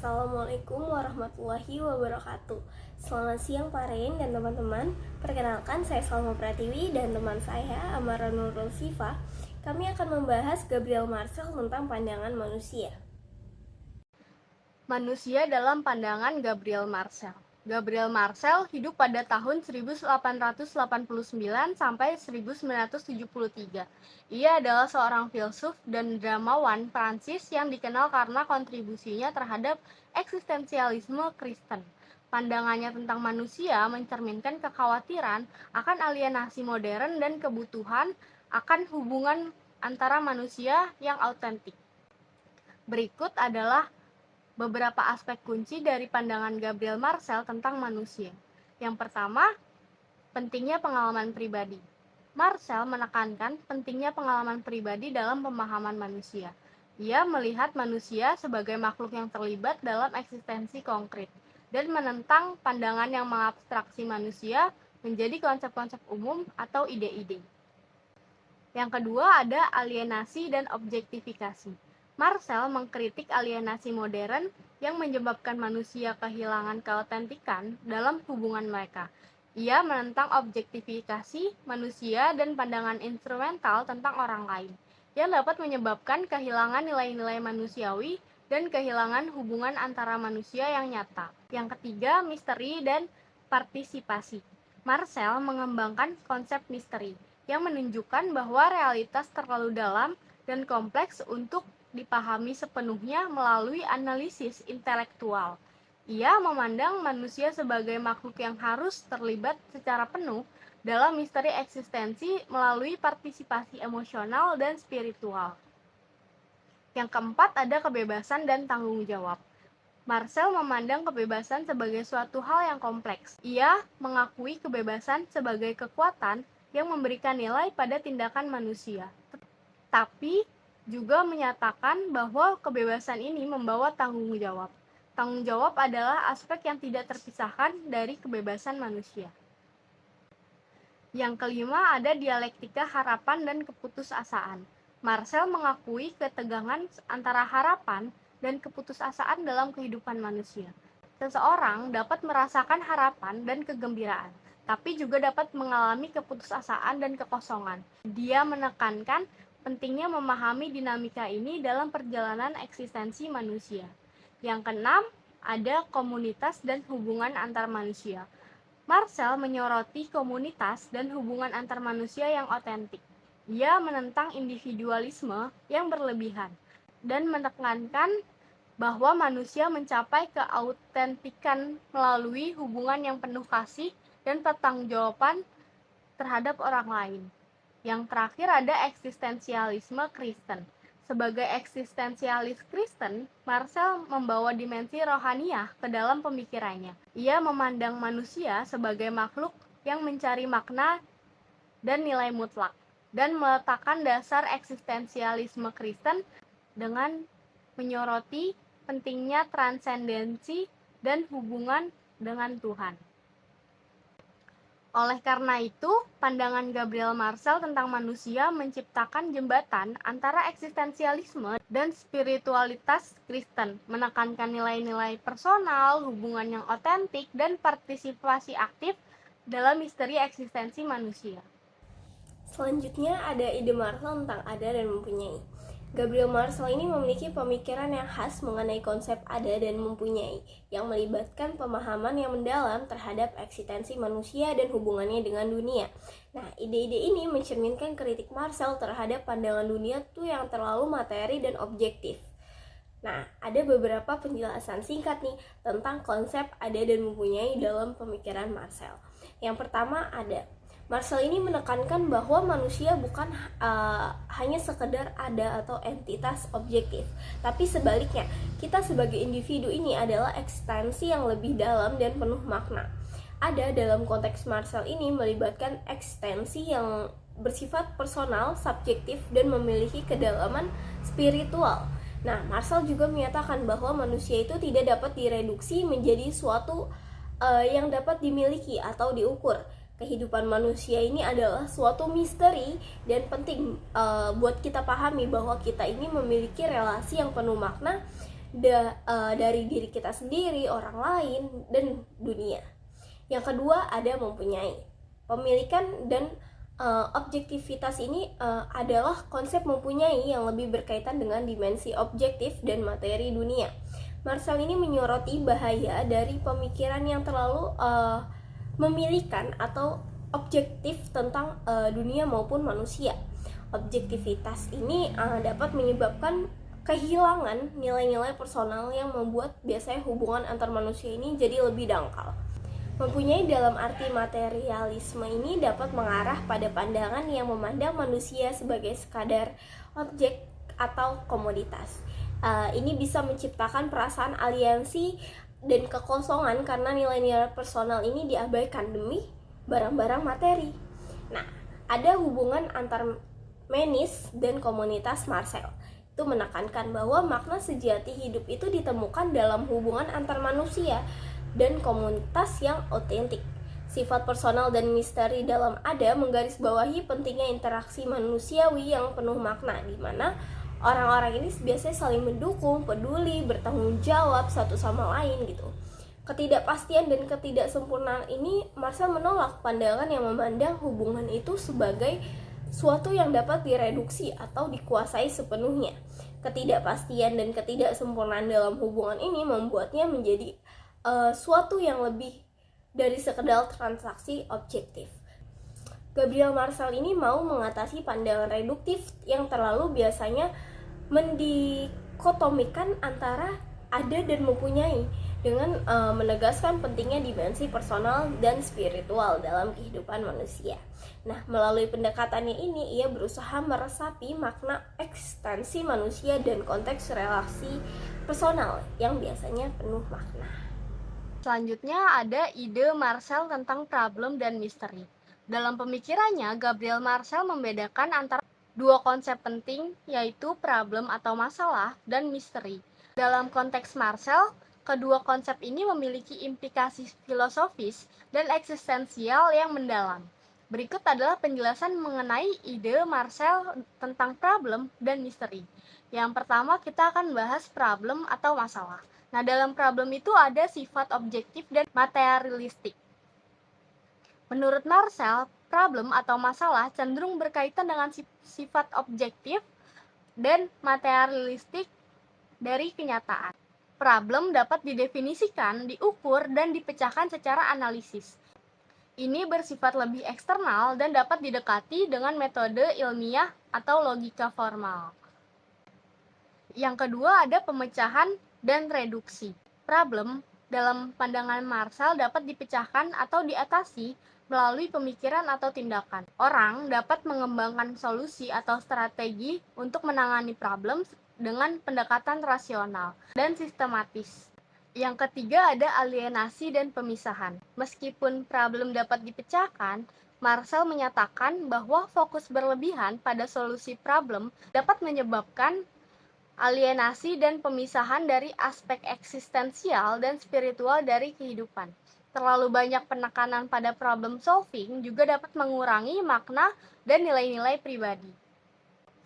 Assalamualaikum warahmatullahi wabarakatuh. Selamat siang Pak Rain dan teman-teman. Perkenalkan, saya Salma Pratiwi dan teman saya Amara Nurul Sifa. Kami akan membahas Gabriel Marcel tentang pandangan manusia. Manusia dalam pandangan Gabriel Marcel. Gabriel Marcel hidup pada tahun 1889 sampai 1973. Ia adalah seorang filsuf dan dramawan Prancis yang dikenal karena kontribusinya terhadap eksistensialisme Kristen. Pandangannya tentang manusia mencerminkan kekhawatiran akan alienasi modern dan kebutuhan akan hubungan antara manusia yang autentik. Berikut adalah beberapa aspek kunci dari pandangan Gabriel Marcel tentang manusia. Yang pertama, pentingnya pengalaman pribadi. Marcel menekankan pentingnya pengalaman pribadi dalam pemahaman manusia. Ia melihat manusia sebagai makhluk yang terlibat dalam eksistensi konkret dan menentang pandangan yang mengabstraksi manusia menjadi konsep-konsep umum atau ide-ide. Yang kedua ada alienasi dan objektifikasi. Marcel mengkritik alienasi modern yang menyebabkan manusia kehilangan keautentikan dalam hubungan mereka. Ia menentang objektifikasi manusia dan pandangan instrumental tentang orang lain, yang dapat menyebabkan kehilangan nilai-nilai manusiawi dan kehilangan hubungan antara manusia yang nyata. Yang ketiga, misteri dan partisipasi. Marcel mengembangkan konsep misteri, yang menunjukkan bahwa realitas terlalu dalam dan kompleks untuk dipahami sepenuhnya melalui analisis intelektual. Ia memandang manusia sebagai makhluk yang harus terlibat secara penuh dalam misteri eksistensi melalui partisipasi emosional dan spiritual. Yang keempat ada kebebasan dan tanggung jawab. Marcel memandang kebebasan sebagai suatu hal yang kompleks. Ia mengakui kebebasan sebagai kekuatan yang memberikan nilai pada tindakan manusia. Tapi juga menyatakan bahwa kebebasan ini membawa tanggung jawab. Tanggung jawab adalah aspek yang tidak terpisahkan dari kebebasan manusia. Yang kelima ada dialektika harapan dan keputusasaan. Marcel mengakui ketegangan antara harapan dan keputusasaan dalam kehidupan manusia. Seseorang dapat merasakan harapan dan kegembiraan, tapi juga dapat mengalami keputusasaan dan kekosongan. Dia menekankan pentingnya memahami dinamika ini dalam perjalanan eksistensi manusia. Yang keenam, ada komunitas dan hubungan antar manusia. Marcel menyoroti komunitas dan hubungan antar manusia yang otentik. Ia menentang individualisme yang berlebihan dan menekankan bahwa manusia mencapai keautentikan melalui hubungan yang penuh kasih dan pertanggungjawaban terhadap orang lain. Yang terakhir ada eksistensialisme Kristen. Sebagai eksistensialis Kristen, Marcel membawa dimensi rohaniah ke dalam pemikirannya. Ia memandang manusia sebagai makhluk yang mencari makna dan nilai mutlak, dan meletakkan dasar eksistensialisme Kristen dengan menyoroti pentingnya transendensi dan hubungan dengan Tuhan. Oleh karena itu, pandangan Gabriel Marcel tentang manusia menciptakan jembatan antara eksistensialisme dan spiritualitas Kristen, menekankan nilai-nilai personal, hubungan yang otentik, dan partisipasi aktif dalam misteri eksistensi manusia. Selanjutnya ada ide Marcel tentang ada dan mempunyai. Gabriel Marcel ini memiliki pemikiran yang khas mengenai konsep ada dan mempunyai, yang melibatkan pemahaman yang mendalam terhadap eksistensi manusia dan hubungannya dengan dunia. Nah, ide-ide ini mencerminkan kritik Marcel terhadap pandangan dunia tuh yang terlalu materi dan objektif. Nah, ada beberapa penjelasan singkat nih tentang konsep ada dan mempunyai dalam pemikiran Marcel. Yang pertama ada, Marcel ini menekankan bahwa manusia bukan hanya sekedar ada atau entitas objektif, tapi sebaliknya, kita sebagai individu ini adalah eksistensi yang lebih dalam dan penuh makna. Ada dalam konteks Marcel ini melibatkan eksistensi yang bersifat personal, subjektif, dan memiliki kedalaman spiritual. Nah, Marcel juga menyatakan bahwa manusia itu tidak dapat direduksi menjadi suatu yang dapat dimiliki atau diukur. Kehidupan manusia ini adalah suatu misteri dan penting buat kita pahami bahwa kita ini memiliki relasi yang penuh makna dari diri kita sendiri, orang lain, dan dunia. Yang kedua ada mempunyai. Pemilikan dan objektivitas ini adalah konsep mempunyai yang lebih berkaitan dengan dimensi objektif dan materi dunia. Marcel ini menyoroti bahaya dari pemikiran yang terlalu memilikan atau objektif tentang dunia maupun manusia. Objektivitas ini dapat menyebabkan kehilangan nilai-nilai personal yang membuat biasanya hubungan antar manusia ini jadi lebih dangkal. Mempunyai dalam arti materialisme ini dapat mengarah pada pandangan yang memandang manusia sebagai sekadar objek atau komoditas. Ini bisa menciptakan perasaan aliansi dan kekosongan karena nilai-nilai personal ini diabaikan demi barang-barang materi. Nah, ada hubungan antar menis dan komunitas Marcel. Itu menekankan bahwa makna sejati hidup itu ditemukan dalam hubungan antar manusia dan komunitas yang otentik. Sifat personal dan misteri dalam Ada menggarisbawahi pentingnya interaksi manusiawi yang penuh makna, di mana orang-orang ini biasanya saling mendukung, peduli, bertanggung jawab satu sama lain gitu. Ketidakpastian dan ketidaksempurnaan ini Marcel menolak pandangan yang memandang hubungan itu sebagai suatu yang dapat direduksi atau dikuasai sepenuhnya. Ketidakpastian dan ketidaksempurnaan dalam hubungan ini membuatnya menjadi suatu yang lebih dari sekedar transaksi objektif. Gabriel Marcel ini mau mengatasi pandangan reduktif yang terlalu biasanya mendikotomikan antara ada dan mempunyai, dengan menegaskan pentingnya dimensi personal dan spiritual dalam kehidupan manusia. Nah, melalui pendekatannya ini, ia berusaha meresapi makna eksistensi manusia dan konteks relasi personal yang biasanya penuh makna. Selanjutnya ada ide Marcel tentang problem dan misteri. Dalam pemikirannya, Gabriel Marcel membedakan antara dua konsep penting, yaitu problem atau masalah dan misteri. Dalam konteks Marcel, kedua konsep ini memiliki implikasi filosofis dan eksistensial yang mendalam. Berikut adalah penjelasan mengenai ide Marcel tentang problem dan misteri. Yang pertama, kita akan bahas problem atau masalah. Nah, dalam problem itu ada sifat objektif dan materialistik. Menurut Marcel, problem atau masalah cenderung berkaitan dengan sifat objektif dan materialistik dari kenyataan. Problem dapat didefinisikan, diukur, dan dipecahkan secara analisis. Ini bersifat lebih eksternal dan dapat didekati dengan metode ilmiah atau logika formal. Yang kedua ada pemecahan dan reduksi. Problem dalam pandangan Marcel dapat dipecahkan atau diatasi melalui pemikiran atau tindakan. Orang dapat mengembangkan solusi atau strategi untuk menangani problem dengan pendekatan rasional dan sistematis. Yang ketiga ada alienasi dan pemisahan. Meskipun problem dapat dipecahkan, Marcel menyatakan bahwa fokus berlebihan pada solusi problem dapat menyebabkan alienasi dan pemisahan dari aspek eksistensial dan spiritual dari kehidupan. Terlalu banyak penekanan pada problem solving juga dapat mengurangi makna dan nilai-nilai pribadi.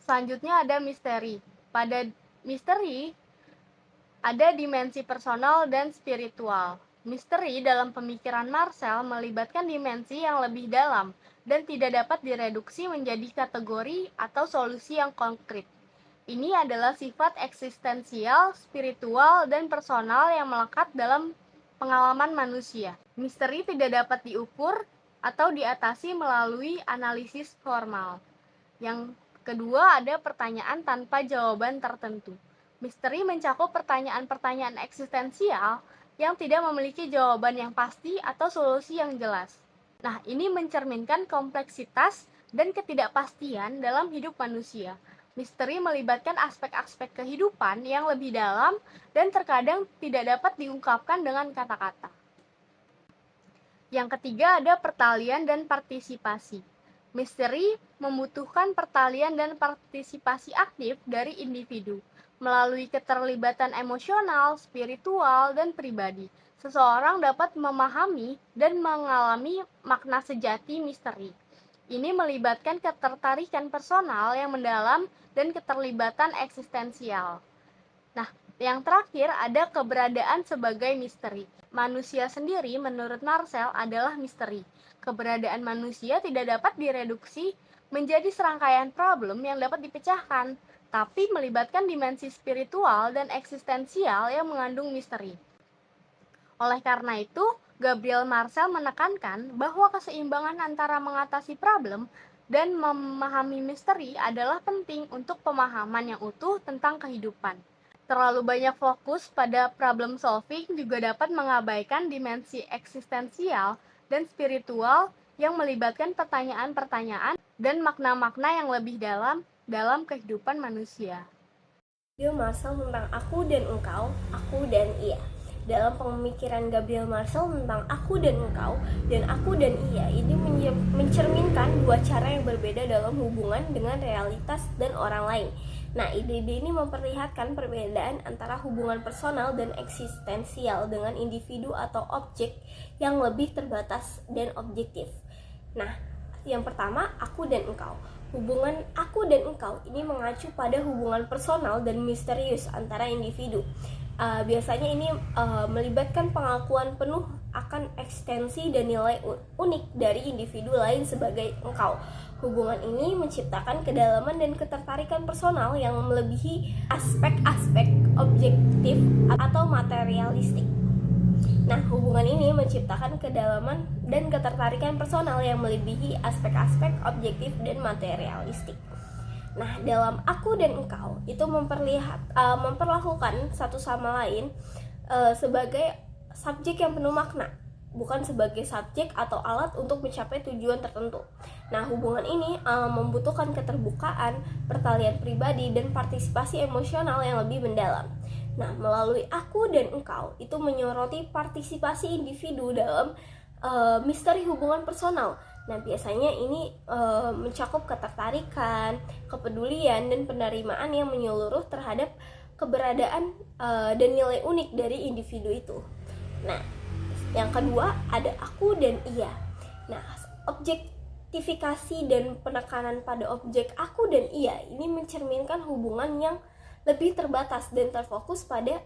Selanjutnya ada misteri. Pada misteri ada dimensi personal dan spiritual. Misteri dalam pemikiran Marcel melibatkan dimensi yang lebih dalam dan tidak dapat direduksi menjadi kategori atau solusi yang konkret. Ini adalah sifat eksistensial, spiritual, dan personal yang melekat dalam pengalaman manusia. Misteri tidak dapat diukur atau diatasi melalui analisis formal. Yang kedua ada pertanyaan tanpa jawaban tertentu. Misteri mencakup pertanyaan-pertanyaan eksistensial yang tidak memiliki jawaban yang pasti atau solusi yang jelas. Nah, ini mencerminkan kompleksitas dan ketidakpastian dalam hidup manusia. Misteri melibatkan aspek-aspek kehidupan yang lebih dalam dan terkadang tidak dapat diungkapkan dengan kata-kata. Yang ketiga ada pertalian dan partisipasi. Misteri membutuhkan pertalian dan partisipasi aktif dari individu. Melalui keterlibatan emosional, spiritual, dan pribadi, seseorang dapat memahami dan mengalami makna sejati misteri. Ini melibatkan ketertarikan personal yang mendalam dan keterlibatan eksistensial. Nah, Yang terakhir ada keberadaan sebagai misteri. Manusia sendiri menurut Marcel adalah misteri. Keberadaan manusia tidak dapat direduksi menjadi serangkaian problem yang dapat dipecahkan, tapi melibatkan dimensi spiritual dan eksistensial yang mengandung misteri. Oleh karena itu, Gabriel Marcel menekankan bahwa keseimbangan antara mengatasi problem dan memahami misteri adalah penting untuk pemahaman yang utuh tentang kehidupan. Terlalu banyak fokus pada problem solving juga dapat mengabaikan dimensi eksistensial dan spiritual yang melibatkan pertanyaan-pertanyaan dan makna-makna yang lebih dalam kehidupan manusia. Gabriel Marcel tentang aku dan engkau, aku dan ia. Dalam pemikiran Gabriel Marcel tentang aku dan engkau dan aku dan ia, ini mencerminkan dua cara yang berbeda dalam hubungan dengan realitas dan orang lain. Nah, ide-ide ini memperlihatkan perbedaan antara hubungan personal dan eksistensial dengan individu atau objek yang lebih terbatas dan objektif. Nah, yang pertama, aku dan engkau. Hubungan aku dan engkau ini mengacu pada hubungan personal dan misterius antara individu. Biasanya ini melibatkan pengakuan penuh akan ekstensi dan nilai unik dari individu lain sebagai engkau. Hubungan ini menciptakan kedalaman dan ketertarikan personal yang melebihi aspek-aspek objektif atau materialistik. Nah, hubungan ini menciptakan kedalaman dan ketertarikan personal yang melebihi aspek-aspek objektif dan materialistik. Nah, dalam aku dan engkau itu memperlakukan satu sama lain sebagai subjek yang penuh makna, bukan sebagai subjek atau alat untuk mencapai tujuan tertentu. Nah, hubungan ini membutuhkan keterbukaan, pertalian pribadi, dan partisipasi emosional yang lebih mendalam. Nah, melalui aku dan engkau itu menyoroti partisipasi individu dalam misteri hubungan personal. Nah, biasanya ini mencakup ketertarikan, kepedulian, dan penerimaan yang menyeluruh terhadap keberadaan dan nilai unik dari individu itu. Nah, yang kedua ada aku dan ia. Nah, objektifikasi dan penekanan pada objek aku dan ia ini mencerminkan hubungan yang lebih terbatas dan terfokus pada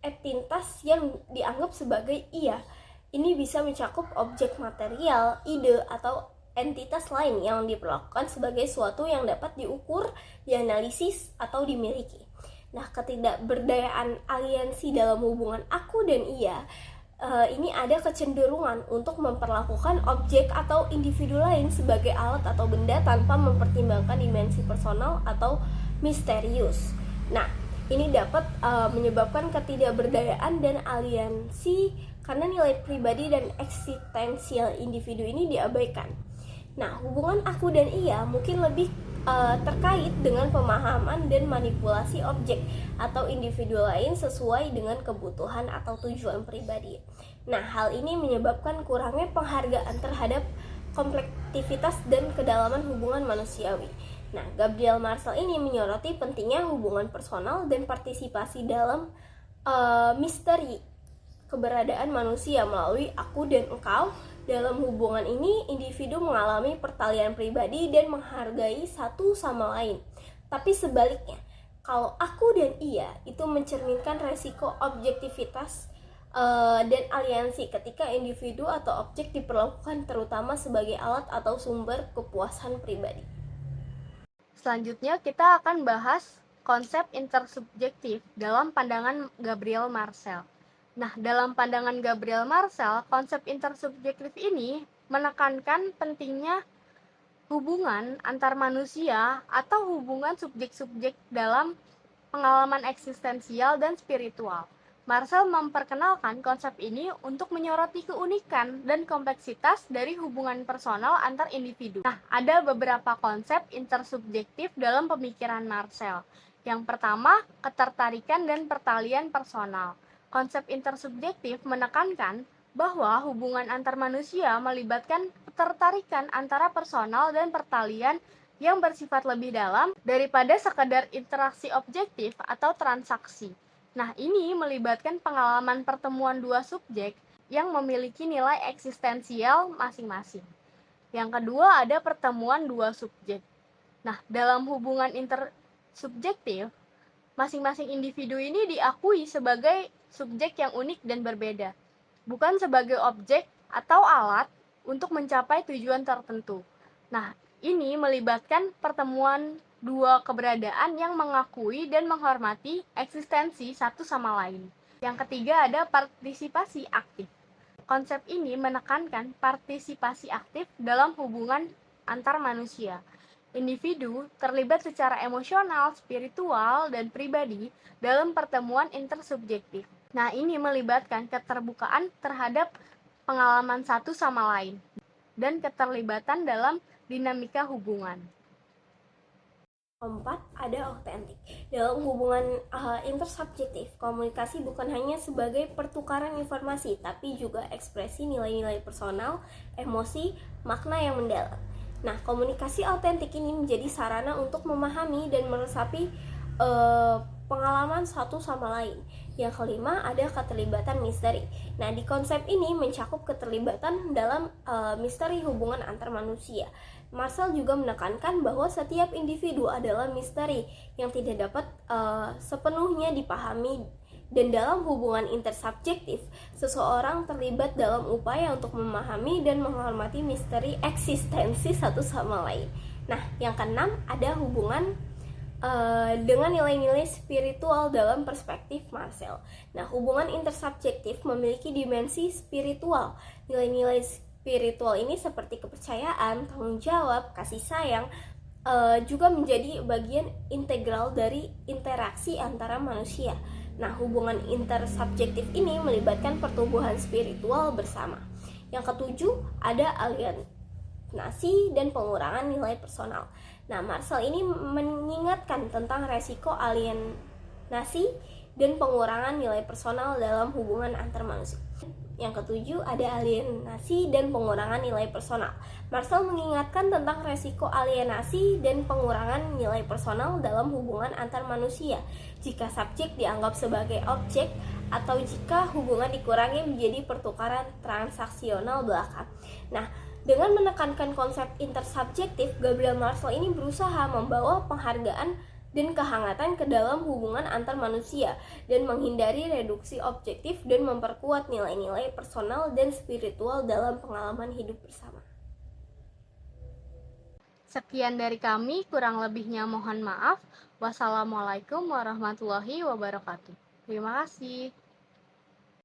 entitas yang dianggap sebagai ia. Ini bisa mencakup objek material, ide, atau entitas lain yang diperlakukan sebagai suatu yang dapat diukur, dianalisis, atau dimiliki. Nah, ketidakberdayaan aliansi dalam hubungan aku dan ia ini ada kecenderungan untuk memperlakukan objek atau individu lain sebagai alat atau benda tanpa mempertimbangkan dimensi personal atau misterius. Nah, ini dapat menyebabkan ketidakberdayaan dan aliansi karena nilai pribadi dan eksistensial individu ini diabaikan. Nah, hubungan aku dan ia mungkin lebih terkait dengan pemahaman dan manipulasi objek atau individu lain sesuai dengan kebutuhan atau tujuan pribadi. Nah, hal ini menyebabkan kurangnya penghargaan terhadap komplektivitas dan kedalaman hubungan manusiawi. Nah, Gabriel Marcel ini menyoroti pentingnya hubungan personal dan partisipasi dalam misteri keberadaan manusia melalui aku dan engkau. Dalam hubungan ini, individu mengalami pertalian pribadi dan menghargai satu sama lain. Tapi sebaliknya, kalau aku dan ia itu mencerminkan resiko objektivitas dan aliansi ketika individu atau objek diperlakukan terutama sebagai alat atau sumber kepuasan pribadi. Selanjutnya kita akan bahas konsep intersubjektif dalam pandangan Gabriel Marcel. Nah, dalam pandangan Gabriel Marcel, konsep intersubjektif ini menekankan pentingnya hubungan antar manusia atau hubungan subjek-subjek dalam pengalaman eksistensial dan spiritual. Marcel memperkenalkan konsep ini untuk menyoroti keunikan dan kompleksitas dari hubungan personal antar individu. Nah, ada beberapa konsep intersubjektif dalam pemikiran Marcel. Yang pertama, ketertarikan dan pertalian personal. Konsep intersubjektif menekankan bahwa hubungan antar manusia melibatkan ketertarikan antara personal dan pertalian yang bersifat lebih dalam daripada sekadar interaksi objektif atau transaksi. Nah, ini melibatkan pengalaman pertemuan dua subjek yang memiliki nilai eksistensial masing-masing. Yang kedua ada pertemuan dua subjek. Nah, dalam hubungan intersubjektif, Masing-masing individu ini diakui sebagai subjek yang unik dan berbeda, bukan sebagai objek atau alat untuk mencapai tujuan tertentu. Nah, ini melibatkan pertemuan dua keberadaan yang mengakui dan menghormati eksistensi satu sama lain. Yang ketiga ada partisipasi aktif. Konsep ini menekankan partisipasi aktif dalam hubungan antar manusia. Individu terlibat secara emosional, spiritual, dan pribadi dalam pertemuan intersubjektif. Nah, ini melibatkan keterbukaan terhadap pengalaman satu sama lain dan keterlibatan dalam dinamika hubungan. Keempat, ada autentik. Dalam hubungan intersubjektif, komunikasi bukan hanya sebagai pertukaran informasi, tapi juga ekspresi nilai-nilai personal, emosi, makna yang mendalam. Nah, komunikasi autentik ini menjadi sarana untuk memahami dan meresapi pengalaman satu sama lain. Yang kelima, ada keterlibatan misteri. Nah, di konsep ini mencakup keterlibatan dalam misteri hubungan antar manusia. Marcel juga menekankan bahwa setiap individu adalah misteri yang tidak dapat sepenuhnya dipahami, dan dalam hubungan intersubjektif, seseorang terlibat dalam upaya untuk memahami dan menghormati misteri eksistensi satu sama lain. Nah, yang keenam ada hubungan dengan nilai-nilai spiritual dalam perspektif Marcel. Nah, hubungan intersubjektif memiliki dimensi spiritual. Nilai-nilai spiritual ini seperti kepercayaan, tanggung jawab, kasih sayang juga menjadi bagian integral dari interaksi antara manusia. Nah, hubungan intersubjektif ini melibatkan pertumbuhan spiritual bersama. Yang ketujuh, ada alienasi dan pengurangan nilai personal. Nah, Marcel ini mengingatkan tentang resiko alienasi dan pengurangan nilai personal dalam hubungan antar manusia. Yang ketujuh, ada alienasi dan pengurangan nilai personal. Marcel mengingatkan tentang resiko alienasi dan pengurangan nilai personal dalam hubungan antar manusia jika subjek dianggap sebagai objek atau jika hubungan dikurangi menjadi pertukaran transaksional belaka. Nah, dengan menekankan konsep intersubjektif, Gabriel Marcel ini berusaha membawa penghargaan dan kehangatan ke dalam hubungan antar manusia dan menghindari reduksi objektif dan memperkuat nilai-nilai personal dan spiritual dalam pengalaman hidup bersama. Sekian dari kami, kurang lebihnya mohon maaf. Wassalamualaikum warahmatullahi wabarakatuh. Terima kasih.